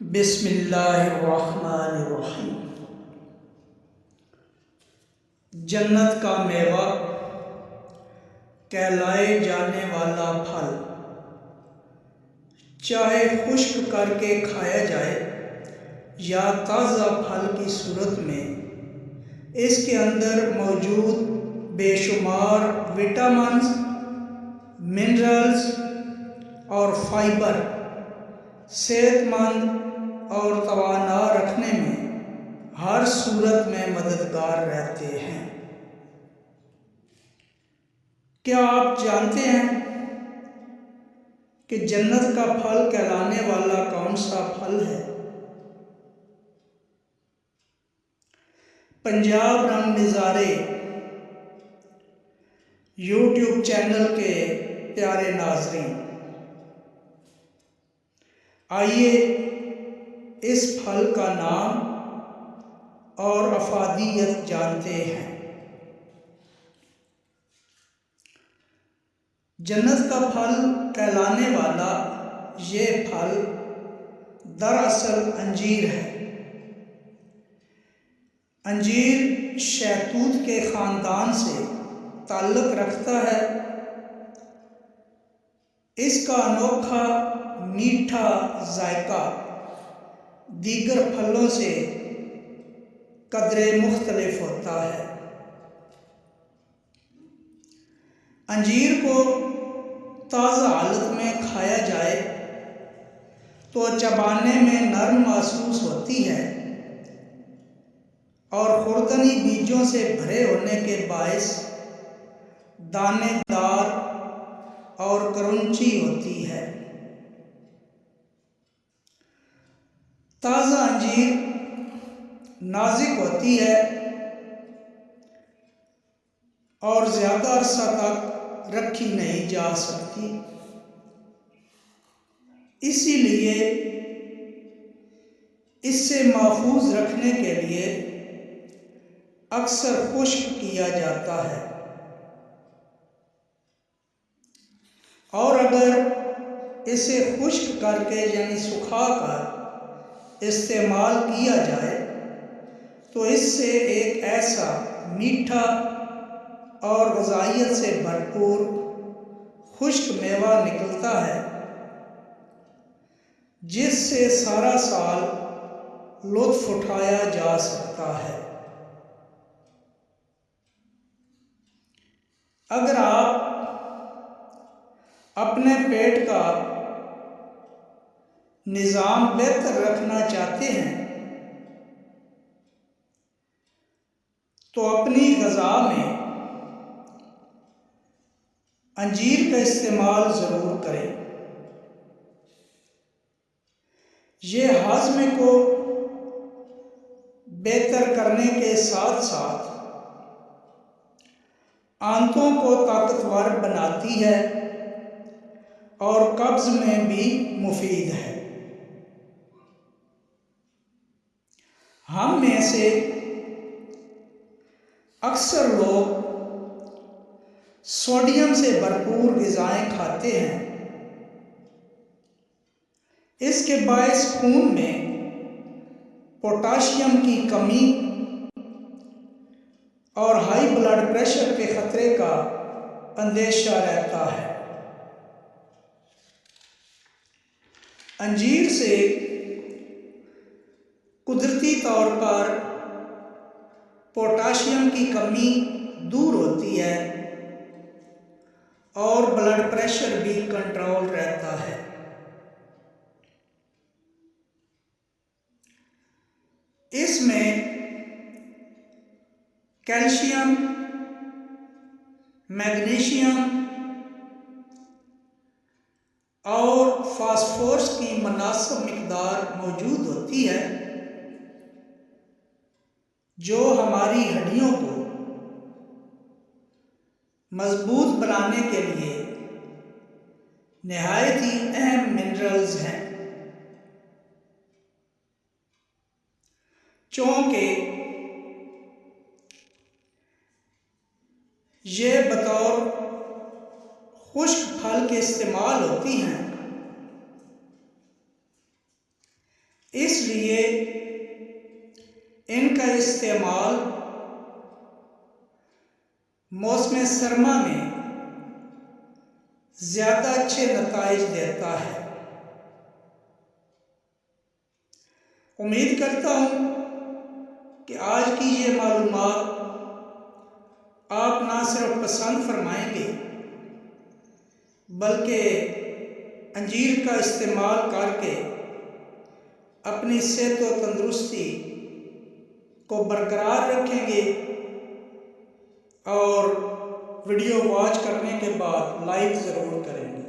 بسم اللہ الرحمن الرحیم۔ جنت کا میوہ کہلائے جانے والا پھل، چاہے خشک کر کے کھایا جائے یا تازہ پھل کی صورت میں، اس کے اندر موجود بے شمار وٹامنز، منرلز اور فائبر صحت مند اور توانا رکھنے میں ہر صورت میں مددگار رہتے ہیں۔ کیا آپ جانتے ہیں کہ جنت کا پھل کہلانے والا کون سا پھل ہے؟ پنجاب رنگ نظارے یوٹیوب چینل کے پیارے ناظرین، آئیے اس پھل کا نام اور افادیت جانتے ہیں۔ جنت کا پھل کہلانے والا یہ پھل دراصل انجیر ہے۔ انجیر شہتوت کے خاندان سے تعلق رکھتا ہے۔ اس کا انوکھا میٹھا ذائقہ دیگر پھلوں سے قدرے مختلف ہوتا ہے۔ انجیر کو تازہ حالت میں کھایا جائے تو چبانے میں نرم محسوس ہوتی ہے اور خوردنی بیجوں سے بھرے ہونے کے باعث دانے دار اور کرنچی ہوتی ہے۔ تازہ انجیر نازک ہوتی ہے اور زیادہ عرصہ تک رکھی نہیں جا سکتی، اسی لیے اس سے محفوظ رکھنے کے لیے اکثر خشک کیا جاتا ہے، اور اگر اسے خشک کر کے یعنی سکھا کر استعمال کیا جائے تو اس سے ایک ایسا میٹھا اور غذائیت سے بھرپور خشک میوہ نکلتا ہے جس سے سارا سال لطف اٹھایا جا سکتا ہے۔ اگر آپ اپنے پیٹ کا نظام بہتر رکھنا چاہتے ہیں تو اپنی غذا میں انجیر کا استعمال ضرور کریں۔ یہ ہاضمے کو بہتر کرنے کے ساتھ ساتھ آنتوں کو طاقتور بناتی ہے اور قبض میں بھی مفید ہے۔ ہم میں سے اکثر لوگ سوڈیم سے بھرپور غذائیں کھاتے ہیں، اس کے باعث خون میں پوٹاشیم کی کمی اور ہائی بلڈ پریشر کے خطرے کا اندیشہ رہتا ہے۔ انجیر سے قدرتی طور پر پوٹاشیم کی کمی دور ہوتی ہے اور بلڈ پریشر بھی کنٹرول رہتا ہے۔ اس میں کیلشیم، میگنیشیم اور فاسفورس کی مناسب مقدار موجود ہوتی ہے جو ہماری ہڈیوں کو مضبوط بنانے کے لیے نہایت ہی اہم منرلز ہیں۔ چونکہ یہ بطور خشک پھل کے استعمال ہوتی ہیں، اس لیے ان کا استعمال موسم سرما میں زیادہ اچھے نتائج دیتا ہے۔ امید کرتا ہوں کہ آج کی یہ معلومات آپ نہ صرف پسند فرمائیں گے بلکہ انجیر کا استعمال کر کے اپنی صحت و تندرستی کو برقرار رکھیں گے، اور ویڈیو واچ کرنے کے بعد لائک ضرور کریں گے۔